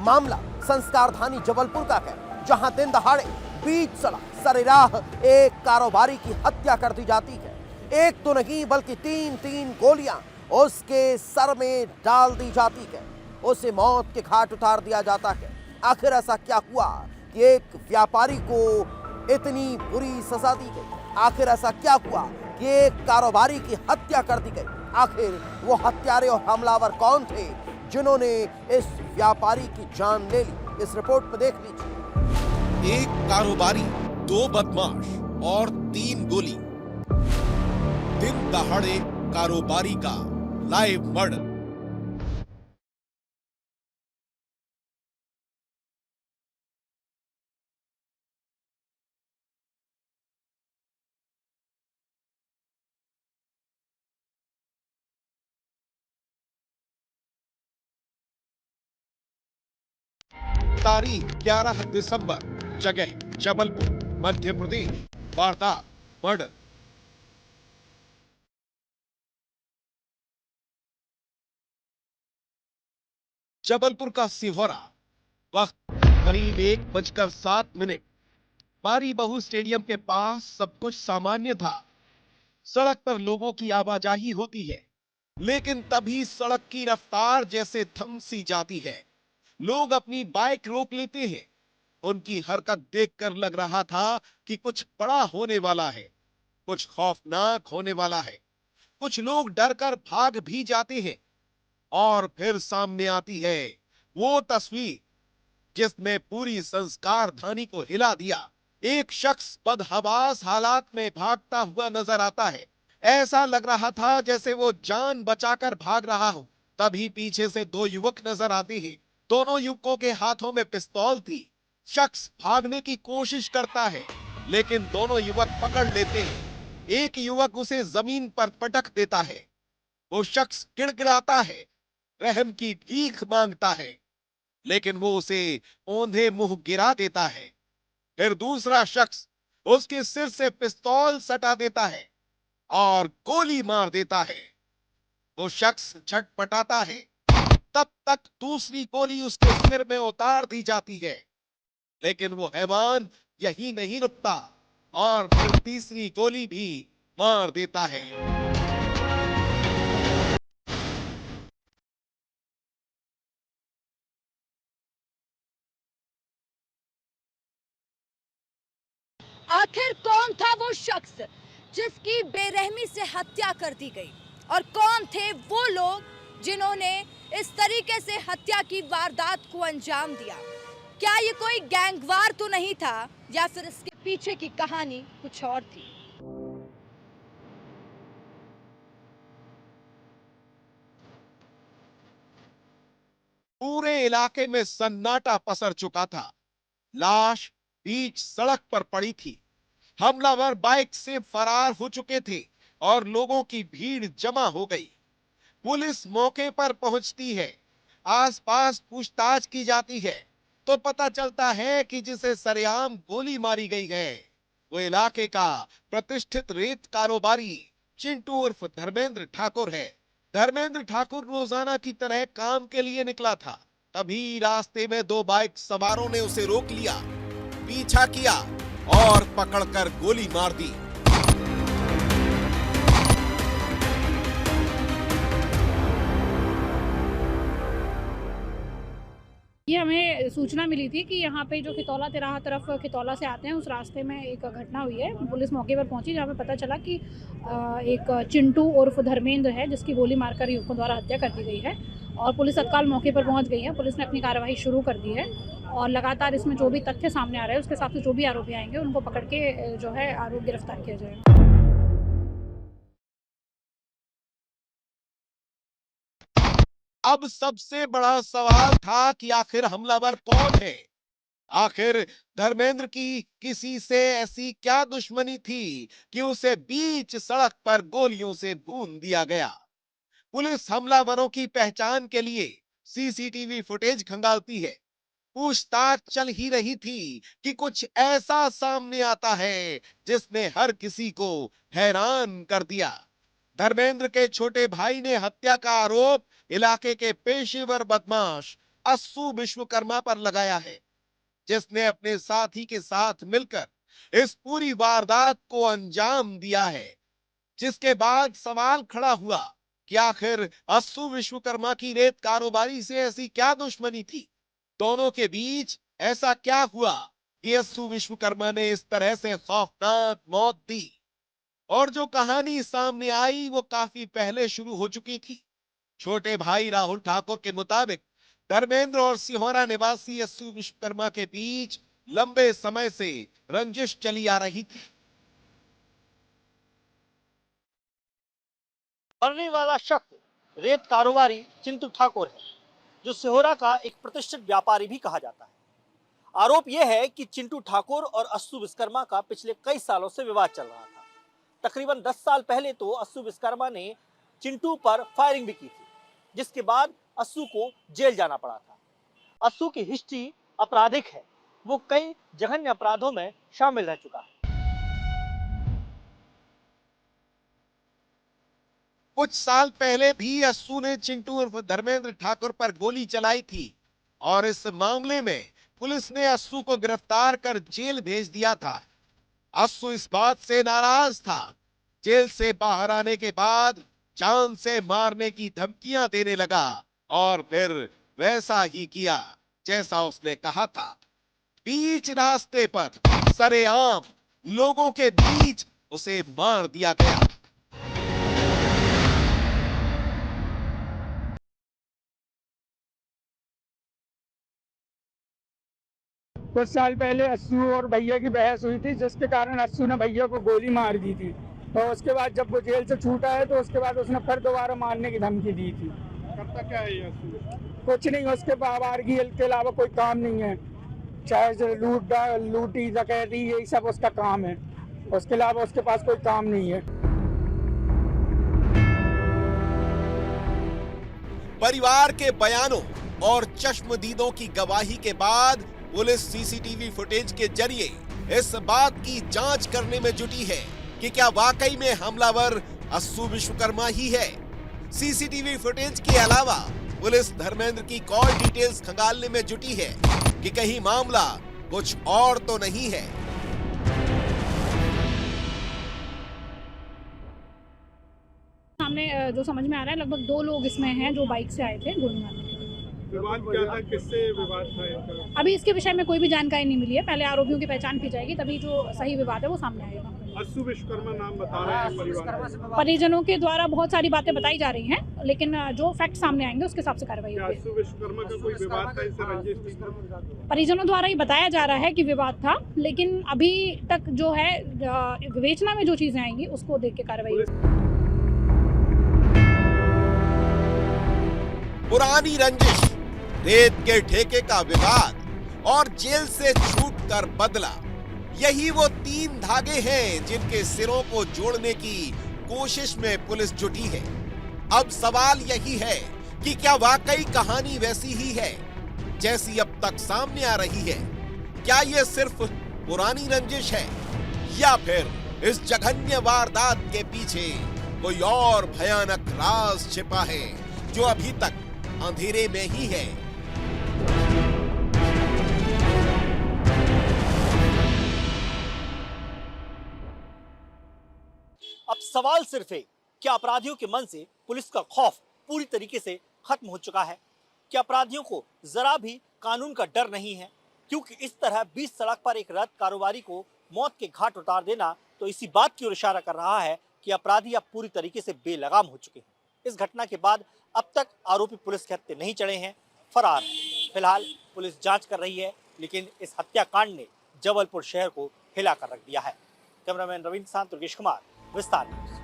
मामला संस्कारधानी जबलपुर का है, जहां दिन दहाड़े बीच सड़क सरेराह एक कारोबारी की हत्या कर दी जाती है। एक तो नहीं बल्कि तीन गोलियां उसके सर में डाल दी जाती है। उसे मौत के घाट उतार दिया जाता है। आखिर ऐसा क्या हुआ कि एक व्यापारी को इतनी बुरी सजा दी गई? आखिर ऐसा क्या हुआ कि एक कारोबारी की हत्या कर दी गई? आखिर वो हत्यारे और हमलावर कौन थे जिन्होंने इस व्यापारी की जान ले ली? इस रिपोर्ट में देख लीजिए। एक कारोबारी, 2 बदमाश और 3 गोली। दिन दहाड़े कारोबारी का लाइव मर्डर। तारीख 11 दिसंबर, जगह जबलपुर, मध्य प्रदेश। वारदात मर्डर। जबलपुर का सिहोरा। वक्त करीब 1:07। बारी बहू स्टेडियम के पास सब कुछ सामान्य था। सड़क पर लोगों की आवाजाही होती है, लेकिन तभी सड़क की रफ्तार जैसे थम सी जाती है। लोग अपनी बाइक रोक लेते हैं। उनकी हरकत देखकर लग रहा था कि कुछ बड़ा होने वाला है, कुछ खौफनाक होने वाला है। कुछ लोग डरकर भाग भी जाते हैं। और फिर सामने आती है वो तस्वीर जिसने पूरी संस्कार धानी को हिला दिया। एक शख्स बदहवास हालात में भागता हुआ नजर आता है। ऐसा लग रहा था जैसे वो जान बचाकर भाग रहा हो। तभी पीछे से 2 युवक नजर आते हैं। दोनों युवकों के हाथों में पिस्तौल थी। शख्स भागने की कोशिश करता है, लेकिन दोनों युवक पकड़ लेते हैं। एक युवक उसे जमीन पर पटक देता है। वो शख्स गिड़गिड़ाता है, रहम की भीख मांगता है, लेकिन वो उसे औंधे मुंह गिरा देता है। फिर दूसरा शख्स उसके सिर से पिस्तौल सटा देता है और गोली मार देता है। वो शख्स झटपटाता है, तब तक दूसरी गोली उसके सिर में उतार दी जाती है। लेकिन वो हैवान यही नहीं रुकता और फिर तीसरी गोली भी मार देता है। आखिर कौन था वो शख्स जिसकी बेरहमी से हत्या कर दी गई, और कौन थे वो लोग जिन्होंने इस तरीके से हत्या की वारदात को अंजाम दिया? क्या ये कोई गैंगवार तो नहीं था, या फिर इसके पीछे की कहानी कुछ और थी? पूरे इलाके में सन्नाटा पसर चुका था। लाश बीच सड़क पर पड़ी थी। हमलावर बाइक से फरार हो चुके थे और लोगों की भीड़ जमा हो गई। पुलिस मौके पर पहुंचती है। आसपास पूछताछ की जाती है तो पता चलता है कि जिसे सरेआम गोली मारी गई है वो इलाके का प्रतिष्ठित रेत कारोबारी चिंटू उर्फ धर्मेंद्र ठाकुर है। धर्मेंद्र ठाकुर रोजाना की तरह काम के लिए निकला था। तभी रास्ते में 2 बाइक सवारों ने उसे रोक लिया, पीछा किया और पकड़कर गोली मार दी। ये हमें सूचना मिली थी कि यहाँ पे जो खितौला तिराहा तरफ खितौला से आते हैं उस रास्ते में एक घटना हुई है। पुलिस मौके पर पहुंची, जहाँ पे पता चला कि एक चिंटू उर्फ धर्मेंद्र है जिसकी गोली मारकर युवकों द्वारा हत्या कर दी गई है। और पुलिस तत्काल मौके पर पहुंच गई है। पुलिस ने अपनी कार्रवाई शुरू कर दी है और लगातार इसमें जो भी तथ्य सामने आ रहे हैं उसके हिसाब से जो भी आरोपी आएंगे उनको पकड़ के जो है आरोप गिरफ्तार किया जाएगा। अब सबसे बड़ा सवाल था कि आखिर हमलावर कौन है। आखिर धर्मेंद्र की किसी से ऐसी क्या दुश्मनी थी कि उसे बीच सड़क पर गोलियों से भून दिया गया। पुलिस हमलावरों की पहचान के लिए सीसीटीवी फुटेज खंगालती है। पूछताछ चल ही रही थी कि कुछ ऐसा सामने आता है जिसने हर किसी को हैरान कर दिया। धर्मेंद्र के छोटे भाई ने हत्या का आरोप इलाके के पेशेवर बदमाश अस्सू विश्वकर्मा पर लगाया है, जिसने अपने साथी के साथ मिलकर इस पूरी वारदात को अंजाम दिया है। जिसके बाद सवाल खड़ा हुआ कि आखिर अस्सू विश्वकर्मा की रेत कारोबारी से ऐसी क्या दुश्मनी थी, दोनों के बीच ऐसा क्या हुआ कि अस्सू विश्वकर्मा ने इस तरह से खौफनाक मौत दी। और जो कहानी सामने आई वो काफी पहले शुरू हो चुकी थी। छोटे भाई राहुल ठाकुर के मुताबिक धर्मेंद्र और सिहोरा निवासी अस्सू विश्वकर्मा के बीच लंबे समय से रंजिश चली आ रही थी। मरने वाला शख्स रेत कारोबारी चिंटू ठाकुर है, जो सिहोरा का एक प्रतिष्ठित व्यापारी भी कहा जाता है। आरोप यह है कि चिंटू ठाकुर और अस्सू विश्वकर्मा का पिछले कई सालों से विवाद चल रहा था। तकरीबन 10 साल पहले तो अस्सू विश्वकर्मा ने चिंटू पर फायरिंग भी की थी, जिसके बाद अस्सू को जेल जाना पड़ा था। अस्सू की हिस्ट्री आपराधिक है, वो कई जघन्य अपराधों में शामिल रह चुका है। कुछ साल पहले भी अस्सू ने चिंटू उर्फ धर्मेंद्र ठाकुर पर गोली चलाई थी और इस मामले में पुलिस ने अस्सू को गिरफ्तार कर जेल भेज दिया था। अस्सू इस बात से नाराज था। जेल से बाहर आने के बाद जान से मारने की धमकियां देने लगा और फिर वैसा ही किया जैसा उसने कहा था। बीच रास्ते पर सरेआम लोगों के बीच उसे मार दिया गया। कुछ साल पहले अस्सू और भैया की बहस हुई थी, जिसके कारण अस्सू ने भैया को गोली मार दी थी। और उसके बाद जब वो जेल से छूटा है तो उसके बाद उसने फिर दोबारा मारने की धमकी दी थी। करता क्या है ये अस्सू? कुछ नहीं, उसके आवारगी के अलावा कोई काम नहीं है। चाहे लूटी डकैती यही सब उसका काम है, उसके अलावा उसके पास कोई काम नहीं है। परिवार के बयानों और चश्मदीदों की गवाही के बाद पुलिस सीसीटीवी फुटेज के जरिए इस बात की जांच करने में जुटी है कि क्या वाकई में हमलावर अस्सू विश्वकर्मा ही है। सीसीटीवी फुटेज के अलावा पुलिस धर्मेंद्र की कॉल डिटेल्स खंगालने में जुटी है कि कहीं मामला कुछ और तो नहीं है। सामने जो समझ में आ रहा है, लगभग 2 लोग इसमें हैं जो बाइक से आए थे गोली मारने के लिए। विवाद क्या था, किससे विवाद था इनका? अभी इसके विषय में कोई भी जानकारी नहीं मिली है। पहले आरोपियों की पहचान की जाएगी, तभी जो सही विवाद है वो सामने आएगा। अस्सू विश्वकर्मा नाम बता रहे हैं परिवार। परिजनों के द्वारा बहुत सारी बातें बताई जा रही हैं, लेकिन जो फैक्ट सामने आएंगे उसके हिसाब से कार्रवाई क्या होगी। अस्सू विश्वकर्मा का कोई विवाद था, इससे रंजिश थी? परिजनों द्वारा ही बताया जा रहा है कि विवाद था, लेकिन अभी तक जो है विवेचना में जो चीजें आएंगी उसको देख के कार्रवाई होगी। पुरानी रंजिश, रेत के ठेके का विवाद और जेल से छूटकर बदला, यही वो 3 धागे हैं जिनके सिरों को जोड़ने की कोशिश में पुलिस जुटी है। अब सवाल यही है कि क्या वाकई कहानी वैसी ही है जैसी अब तक सामने आ रही है? क्या ये सिर्फ पुरानी रंजिश है या फिर इस जघन्य वारदात के पीछे कोई और भयानक राज छिपा है जो अभी तक अंधेरे में ही है? अब सवाल सिर्फ है, क्या अपराधियों के मन से पुलिस का खौफ पूरी तरीके से खत्म हो चुका है? क्या अपराधियों को जरा भी कानून का डर नहीं है? क्योंकि इस तरह बीच सड़क पर एक रेत कारोबारी को मौत के घाट उतार देना तो इसी बात की ओर इशारा कर रहा है कि अपराधी अब पूरी तरीके से बेलगाम हो चुके हैं। इस घटना के बाद अब तक आरोपी पुलिस के हत्थे नहीं चढ़े हैं, फरार हैं। फिलहाल पुलिस जांच कर रही है, लेकिन इस हत्याकांड ने जबलपुर शहर को हिला कर रख दिया है। कैमरामैन रविंद्र साथ दुर्गेश कुमार, विस्तार न्यूज़।